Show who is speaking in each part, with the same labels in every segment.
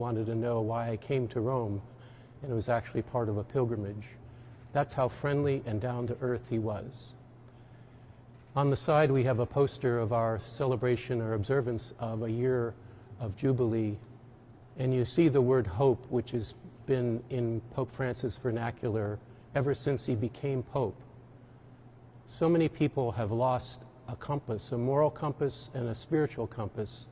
Speaker 1: wanted to know why I came to Rome, and it was actually part of a pilgrimage. That's how friendly and down to earth he was. On the side we have a poster of our celebration or observance of a year of Jubilee, and you see the word hope, which has been in Pope Francis' vernacular ever since he became Pope. So many people have lost a compass, a moral compass and a spiritual compass,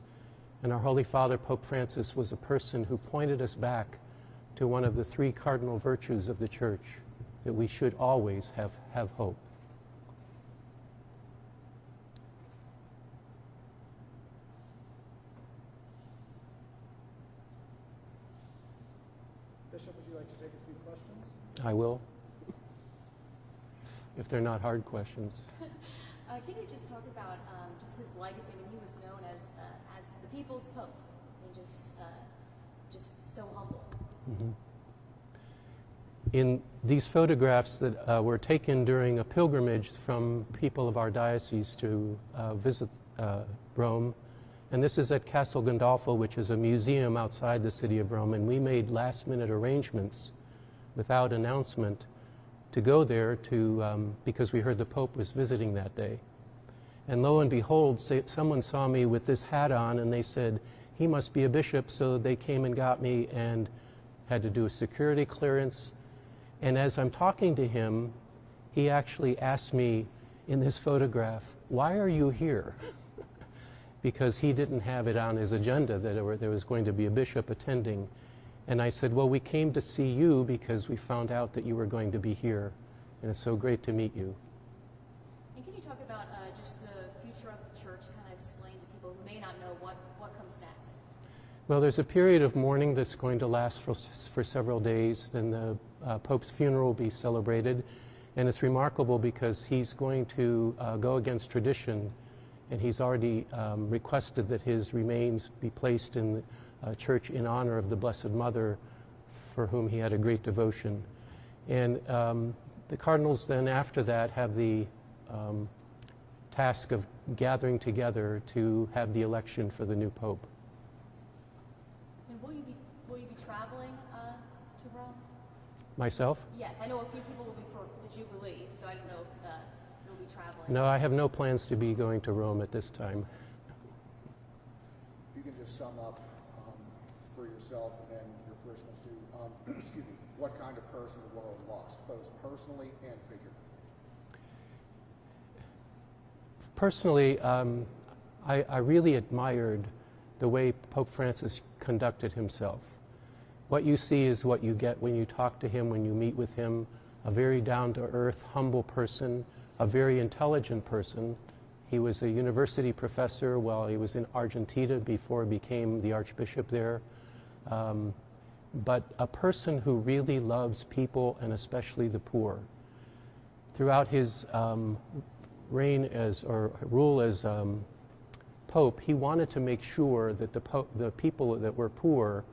Speaker 1: and our Holy Father, Pope Francis, was a person who pointed us back to one of the three cardinal virtues of the Church, that we should always have hope.
Speaker 2: Bishop, would you like to take a few questions?
Speaker 1: I will, if they're not hard questions.
Speaker 3: Can you just talk about just his legacy? I mean, he was known as the people's pope, and just so humble.
Speaker 1: Mm-hmm. In these photographs that were taken during a pilgrimage from people of our diocese to visit Rome, and this is at Castel Gandolfo, which is a museum outside the city of Rome, and we made last-minute arrangements without announcement to go there because we heard the Pope was visiting that day. And lo and behold, someone saw me with this hat on, and they said, he must be a bishop, so they came and got me and had to do a security clearance. And as I'm talking to him, he actually asked me in this photograph, why are you here? Because he didn't have it on his agenda that there was going to be a bishop attending. And I said, well, we came to see you because we found out that you were going to be here, and it's so great to meet you.
Speaker 3: And can you talk about just the future of the Church, kind of explain to people who may not know what comes next?
Speaker 1: Well, there's a period of mourning that's going to last for several days. Then the Pope's funeral will be celebrated, and it's remarkable because he's going to go against tradition, and he's already requested that his remains be placed in the church in honor of the Blessed Mother, for whom he had a great devotion. And the cardinals then after that have the task of gathering together to have the election for the new Pope.
Speaker 3: And will you be traveling to Rome?
Speaker 1: Myself?
Speaker 3: Yes, I know a few people will be for the Jubilee, so I don't know if you'll be traveling.
Speaker 1: No, I have no plans to be going to Rome at this time.
Speaker 2: You can just sum up for yourself and then your parishioners too. Excuse me. What kind of person the world lost, both personally and figuratively?
Speaker 1: Personally, I really admired the way Pope Francis conducted himself. What you see is what you get when you talk to him, when you meet with him. A very down-to-earth, humble person, a very intelligent person. He was a university professor while he was in Argentina before he became the Archbishop there. But a person who really loves people and especially the poor. Throughout his rule as Pope, he wanted to make sure that the people that were poor,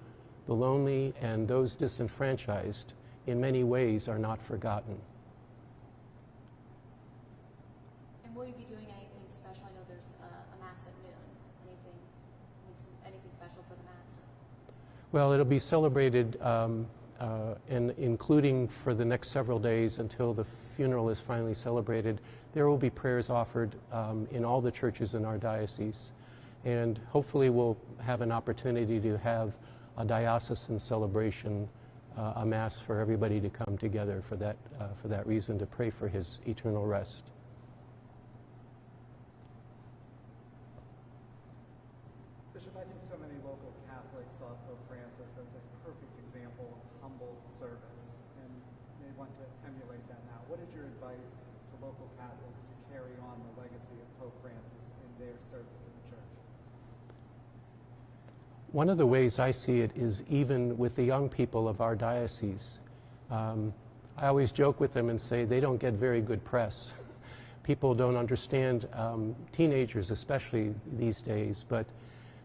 Speaker 1: the lonely, and those disenfranchised, in many ways are not forgotten.
Speaker 3: And will you be doing anything special? I know there's a Mass at noon. Anything special for the Mass?
Speaker 1: Well, it'll be celebrated, and including for the next several days until the funeral is finally celebrated. There will be prayers offered in all the churches in our diocese, and hopefully we'll have an opportunity to have a diocesan celebration, a Mass for everybody to come together for that reason, to pray for his eternal rest.
Speaker 2: Bishop, I think so many local Catholics saw Pope Francis as a perfect example of humble service, and they want to emulate that now. What is your advice to local Catholics to carry on the legacy of Pope Francis in their service to the Church?
Speaker 1: One of the ways I see it is even with the young people of our diocese. I always joke with them and say they don't get very good press. People don't understand, teenagers especially these days, but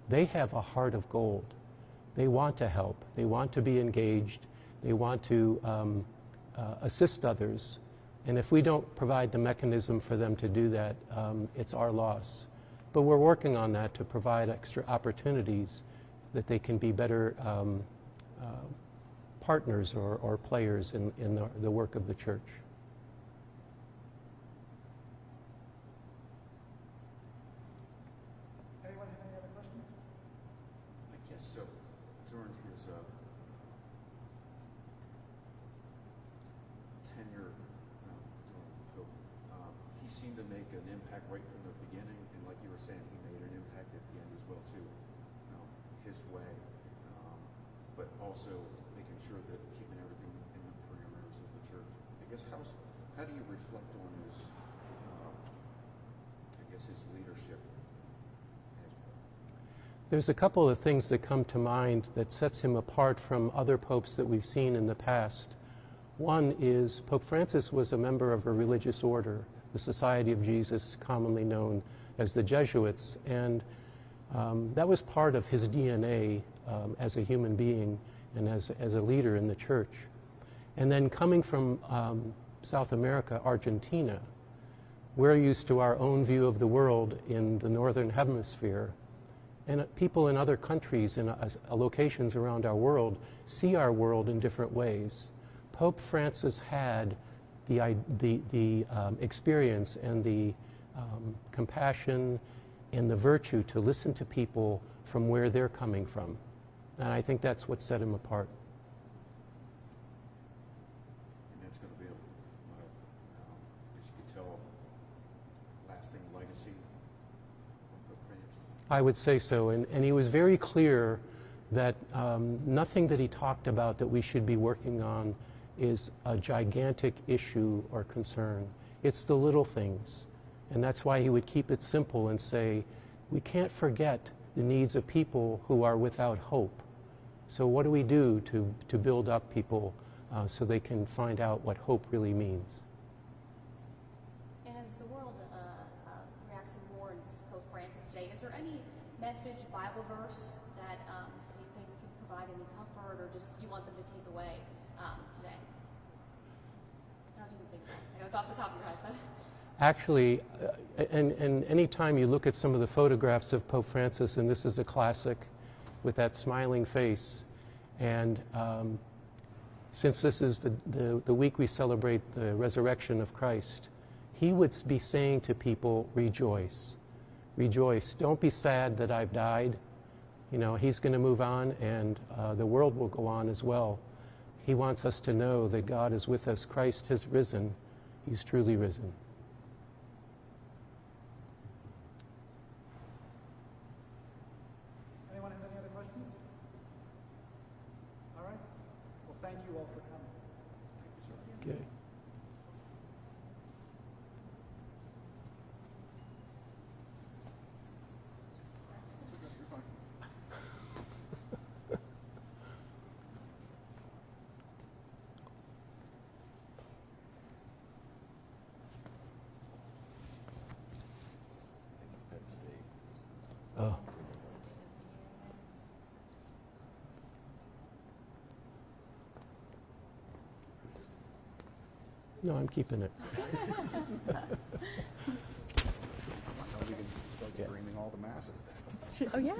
Speaker 1: they have a heart of gold. They want to help. They want to be engaged. They want to assist others. And if we don't provide the mechanism for them to do that, it's our loss. But we're working on that to provide extra opportunities that they can be better partners or players in the work of the church.
Speaker 2: Anyone have any other questions?
Speaker 4: I guess so. During his tenure during the Pope, he seemed to make an impact right from the beginning, and like you were saying, he made an impact at the end as well too, his way, but also making sure that keeping everything in the parameters of the church. I guess how do you reflect on his, his leadership?
Speaker 1: There's a couple of things that come to mind that sets him apart from other popes that we've seen in the past. One is Pope Francis was a member of a religious order, the Society of Jesus, commonly known as the Jesuits, and that was part of his DNA as a human being and as a leader in the church. And then coming from South America, Argentina, we're used to our own view of the world in the Northern Hemisphere. And people in other countries, in locations around our world, see our world in different ways. Pope Francis had the experience and the compassion and the virtue to listen to people from where they're coming from. And I think that's what set him apart.
Speaker 4: And that's going to be, as you can tell, lasting legacy of Pope Francis.
Speaker 1: I would say so, and he was very clear that nothing that he talked about that we should be working on is a gigantic issue or concern. It's the little things, and that's why he would keep it simple and say, we can't forget the needs of people who are without hope. So what do we do to build up people so they can find out what hope really means?
Speaker 3: And as the world reacts and mourns Pope Francis today, is there any message, Bible verse that you think can provide any comfort, or just you want them to take away today? I don't know if you can think of that. I know it's off the top of your head, but...
Speaker 1: Actually, and any time you look at some of the photographs of Pope Francis, and this is a classic with that smiling face, and since this is the week we celebrate the resurrection of Christ, he would be saying to people, rejoice. Rejoice. Don't be sad that I've died. You know, he's going to move on, and the world will go on as well. He wants us to know that God is with us. Christ has risen. He's truly risen.
Speaker 2: Anyone have any other questions? All right. Well, thank you all for coming.
Speaker 1: Okay. Oh. No, I'm keeping it.
Speaker 5: We can start streaming all the masses then.
Speaker 3: Oh, yeah.